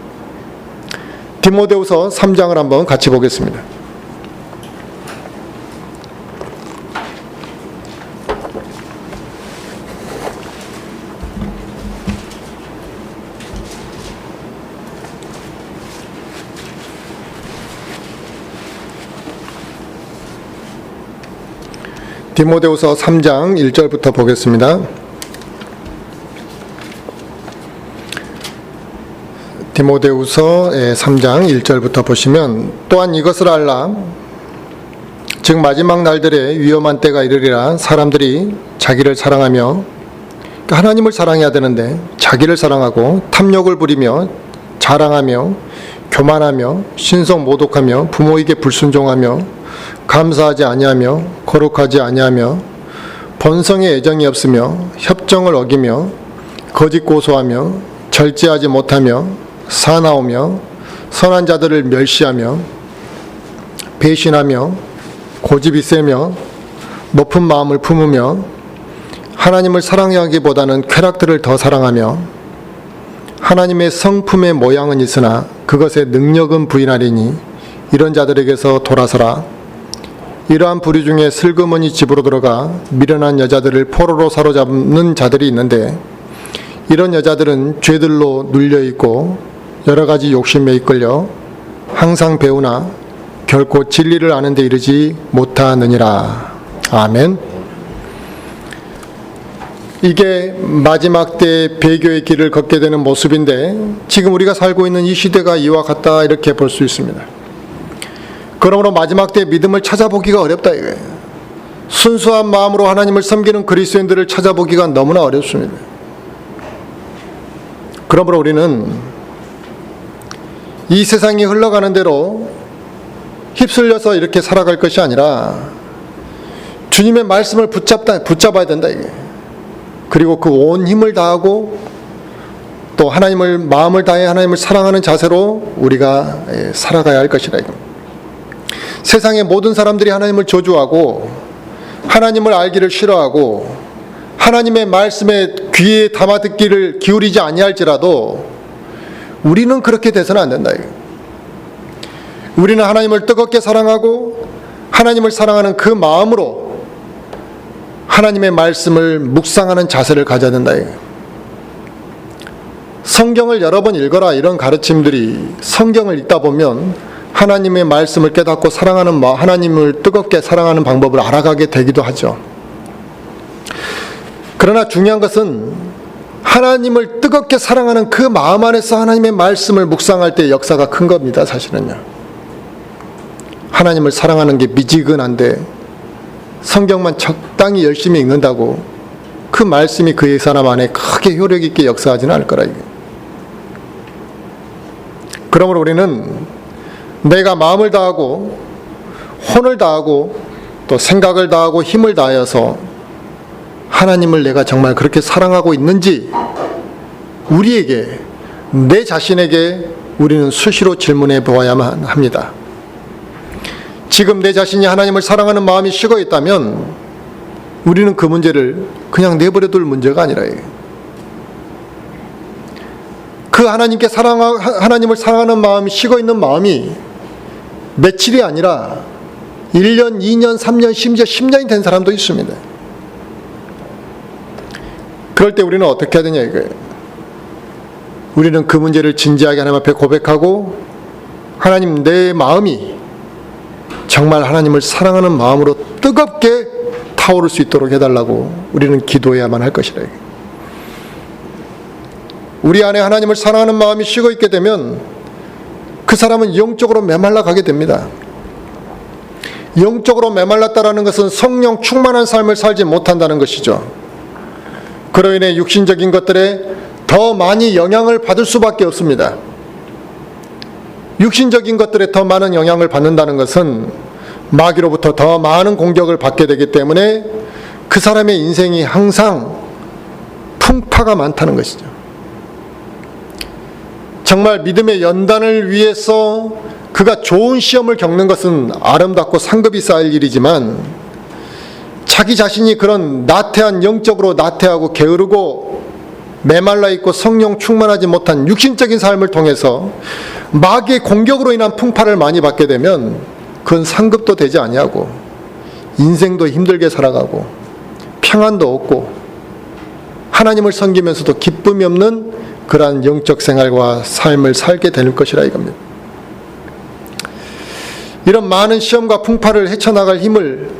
디모데후서 3장을 한번 같이 보겠습니다. 디모데후서 3장 1절부터 보겠습니다. 디모데후서 3장 1절부터 보시면 또한 이것을 알라 즉 마지막 날들에 위험한 때가 이르리라 사람들이 자기를 사랑하며 하나님을 사랑해야 되는데 자기를 사랑하고 탐욕을 부리며 자랑하며 교만하며 신성 모독하며 부모에게 불순종하며 감사하지 아니하며 거룩하지 아니하며 번성의 애정이 없으며 협정을 어기며 거짓 고소하며 절제하지 못하며 사나우며 선한 자들을 멸시하며 배신하며 고집이 세며 높은 마음을 품으며 하나님을 사랑하기보다는 쾌락들을 더 사랑하며 하나님의 성품의 모양은 있으나 그것의 능력은 부인하리니 이런 자들에게서 돌아서라. 이러한 부류 중에 슬그머니 집으로 들어가 미련한 여자들을 포로로 사로잡는 자들이 있는데 이런 여자들은 죄들로 눌려있고 여러 가지 욕심에 이끌려 항상 배우나 결코 진리를 아는 데 이르지 못하느니라. 아멘. 이게 마지막 때 배교의 길을 걷게 되는 모습인데 지금 우리가 살고 있는 이 시대가 이와 같다 이렇게 볼 수 있습니다. 그러므로 마지막 때 믿음을 찾아보기가 어렵다 이거예요. 순수한 마음으로 하나님을 섬기는 그리스도인들을 찾아보기가 너무나 어렵습니다. 그러므로 우리는 이 세상이 흘러가는 대로 휩쓸려서 이렇게 살아갈 것이 아니라 주님의 말씀을 붙잡아야 된다 이게. 그리고 그 온 힘을 다하고 또 하나님을 마음을 다해 하나님을 사랑하는 자세로 우리가 살아가야 할 것이다 이거. 세상의 모든 사람들이 하나님을 저주하고 하나님을 알기를 싫어하고 하나님의 말씀에 귀에 담아 듣기를 기울이지 아니할지라도 우리는 그렇게 돼서는 안 된다 이거. 우리는 하나님을 뜨겁게 사랑하고 하나님을 사랑하는 그 마음으로 하나님의 말씀을 묵상하는 자세를 가져야 된다. 성경을 여러 번 읽어라 이런 가르침들이 성경을 읽다 보면 하나님의 말씀을 깨닫고 사랑하는 하나님을 뜨겁게 사랑하는 방법을 알아가게 되기도 하죠. 그러나 중요한 것은 하나님을 뜨겁게 사랑하는 그 마음 안에서 하나님의 말씀을 묵상할 때 역사가 큰 겁니다. 사실은요. 하나님을 사랑하는 게 미지근한데 성경만 적당히 열심히 읽는다고 그 말씀이 그 사람 안에 크게 효력 있게 역사하지는 않을 거라. 그러므로 우리는 내가 마음을 다하고 혼을 다하고 또 생각을 다하고 힘을 다하여서 하나님을 내가 정말 그렇게 사랑하고 있는지 우리에게 내 자신에게 우리는 수시로 질문해 보아야만 합니다. 지금 내 자신이 하나님을 사랑하는 마음이 식어 있다면 우리는 그 문제를 그냥 내버려둘 문제가 아니라 그 하나님을 사랑하는 마음이 식어 있는 마음이 며칠이 아니라 1년, 2년, 3년, 심지어 10년이 된 사람도 있습니다. 그럴 때 우리는 어떻게 해야 되냐 이거예요. 우리는 그 문제를 진지하게 하나님 앞에 고백하고 하나님 내 마음이 정말 하나님을 사랑하는 마음으로 뜨겁게 타오를 수 있도록 해달라고 우리는 기도해야만 할 것이라. 우리 안에 하나님을 사랑하는 마음이 식어 있게 되면 그 사람은 영적으로 메말라 가게 됩니다. 영적으로 메말랐다라는 것은 성령 충만한 삶을 살지 못한다는 것이죠. 그로 인해 육신적인 것들에 더 많이 영향을 받을 수밖에 없습니다. 육신적인 것들에 더 많은 영향을 받는다는 것은 마귀로부터 더 많은 공격을 받게 되기 때문에 그 사람의 인생이 항상 풍파가 많다는 것이죠. 정말 믿음의 연단을 위해서 그가 좋은 시험을 겪는 것은 아름답고 상급이 쌓일 일이지만 자기 자신이 그런 나태한 영적으로 나태하고 게으르고 메말라 있고 성령 충만하지 못한 육신적인 삶을 통해서 마귀의 공격으로 인한 풍파를 많이 받게 되면 그건 상급도 되지 아니하고 인생도 힘들게 살아가고 평안도 없고 하나님을 섬기면서도 기쁨이 없는 그러한 영적 생활과 삶을 살게 되는 것이라 이겁니다. 이런 많은 시험과 풍파를 헤쳐나갈 힘을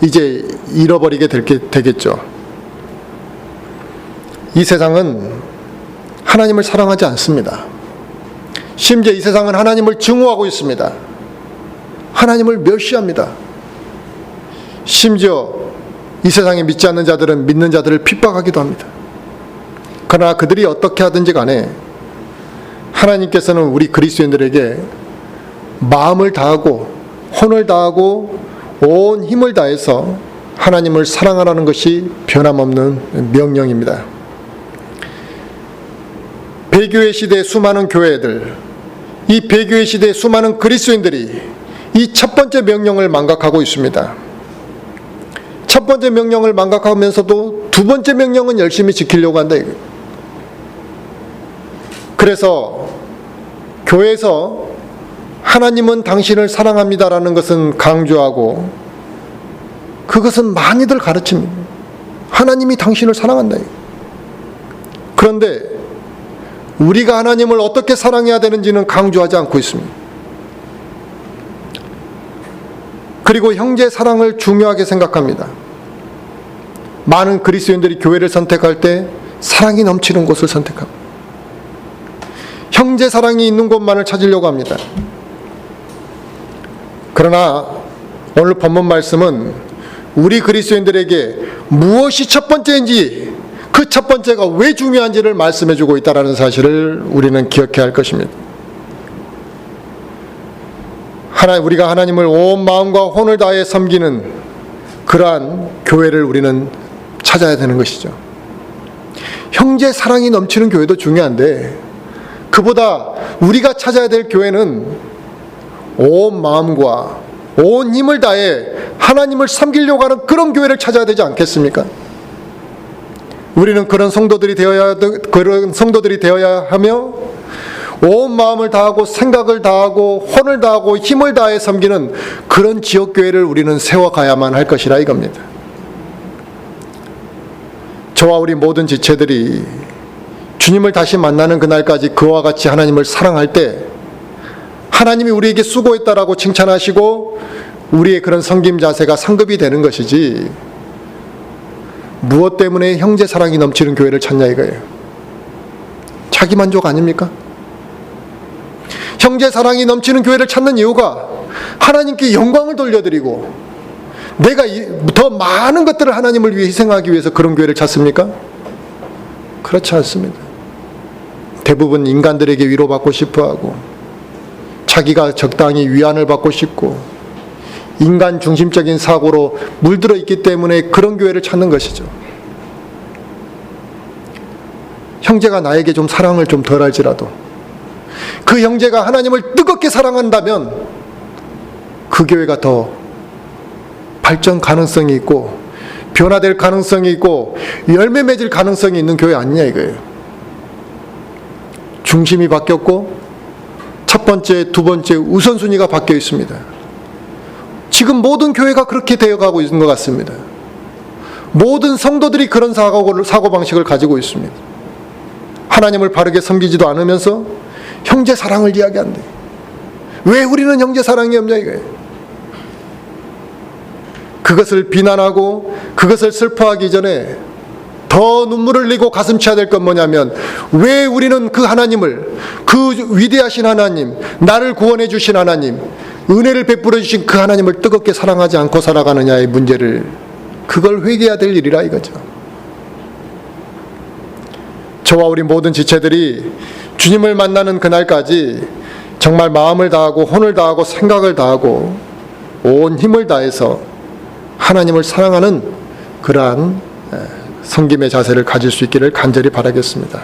이제 잃어버리게 되겠죠. 이 세상은 하나님을 사랑하지 않습니다. 심지어 이 세상은 하나님을 증오하고 있습니다. 하나님을 멸시합니다. 심지어 이 세상에 믿지 않는 자들은 믿는 자들을 핍박하기도 합니다. 그러나 그들이 어떻게 하든지 간에 하나님께서는 우리 그리스도인들에게 마음을 다하고 혼을 다하고 온 힘을 다해서 하나님을 사랑하라는 것이 변함없는 명령입니다. 배교의 시대의 수많은 교회들, 이 배교의 시대의 수많은 그리스도인들이 이 첫 번째 명령을 망각하고 있습니다. 첫 번째 명령을 망각하면서도 두 번째 명령은 열심히 지키려고 한다. 그래서 교회에서 하나님은 당신을 사랑합니다라는 것은 강조하고 그것은 많이들 가르칩니다. 하나님이 당신을 사랑한다. 그런데 우리가 하나님을 어떻게 사랑해야 되는지는 강조하지 않고 있습니다. 그리고 형제 사랑을 중요하게 생각합니다. 많은 그리스도인들이 교회를 선택할 때 사랑이 넘치는 곳을 선택합니다. 형제 사랑이 있는 곳만을 찾으려고 합니다. 그러나 오늘 본문 말씀은 우리 그리스도인들에게 무엇이 첫 번째인지, 그 첫 번째가 왜 중요한지를 말씀해 주고 있다는 사실을 우리는 기억해야 할 것입니다. 우리가 하나님을 온 마음과 혼을 다해 섬기는 그러한 교회를 우리는 찾아야 되는 것이죠. 형제 사랑이 넘치는 교회도 중요한데, 그보다 우리가 찾아야 될 교회는 온 마음과 온 힘을 다해 하나님을 섬기려고 하는 그런 교회를 찾아야 되지 않겠습니까? 우리는 그런 성도들이 되어야 하며, 온 마음을 다하고 생각을 다하고 혼을 다하고 힘을 다해 섬기는 그런 지역교회를 우리는 세워가야만 할 것이라 이겁니다. 저와 우리 모든 지체들이 주님을 다시 만나는 그날까지 그와 같이 하나님을 사랑할 때 하나님이 우리에게 수고했다라고 칭찬하시고 우리의 그런 섬김 자세가 상급이 되는 것이지, 무엇 때문에 형제 사랑이 넘치는 교회를 찾냐 이거예요. 자기 만족 아닙니까? 형제 사랑이 넘치는 교회를 찾는 이유가 하나님께 영광을 돌려드리고 내가 더 많은 것들을 하나님을 위해 희생하기 위해서 그런 교회를 찾습니까? 그렇지 않습니다. 대부분 인간들에게 위로받고 싶어하고 자기가 적당히 위안을 받고 싶고 인간 중심적인 사고로 물들어 있기 때문에 그런 교회를 찾는 것이죠. 형제가 나에게 좀 사랑을 좀 덜 할지라도 그 형제가 하나님을 뜨겁게 사랑한다면 그 교회가 더 발전 가능성이 있고 변화될 가능성이 있고 열매 맺을 가능성이 있는 교회 아니냐 이거예요. 중심이 바뀌었고 첫 번째, 두 번째 우선순위가 바뀌어 있습니다. 지금 모든 교회가 그렇게 되어가고 있는 것 같습니다. 모든 성도들이 그런 사고방식을 가지고 있습니다. 하나님을 바르게 섬기지도 않으면서 형제 사랑을 이야기한대. 왜 우리는 형제 사랑이 없냐 이거예요. 그것을 비난하고 그것을 슬퍼하기 전에 더 눈물을 흘리고 가슴 치야 될 건 뭐냐면, 왜 우리는 그 하나님을, 그 위대하신 하나님, 나를 구원해 주신 하나님, 은혜를 베풀어 주신 그 하나님을 뜨겁게 사랑하지 않고 살아가느냐의 문제를, 그걸 회개해야 될 일이라 이거죠. 저와 우리 모든 지체들이 주님을 만나는 그날까지 정말 마음을 다하고 혼을 다하고 생각을 다하고 온 힘을 다해서 하나님을 사랑하는 그러한 섬김의 자세를 가질 수 있기를 간절히 바라겠습니다.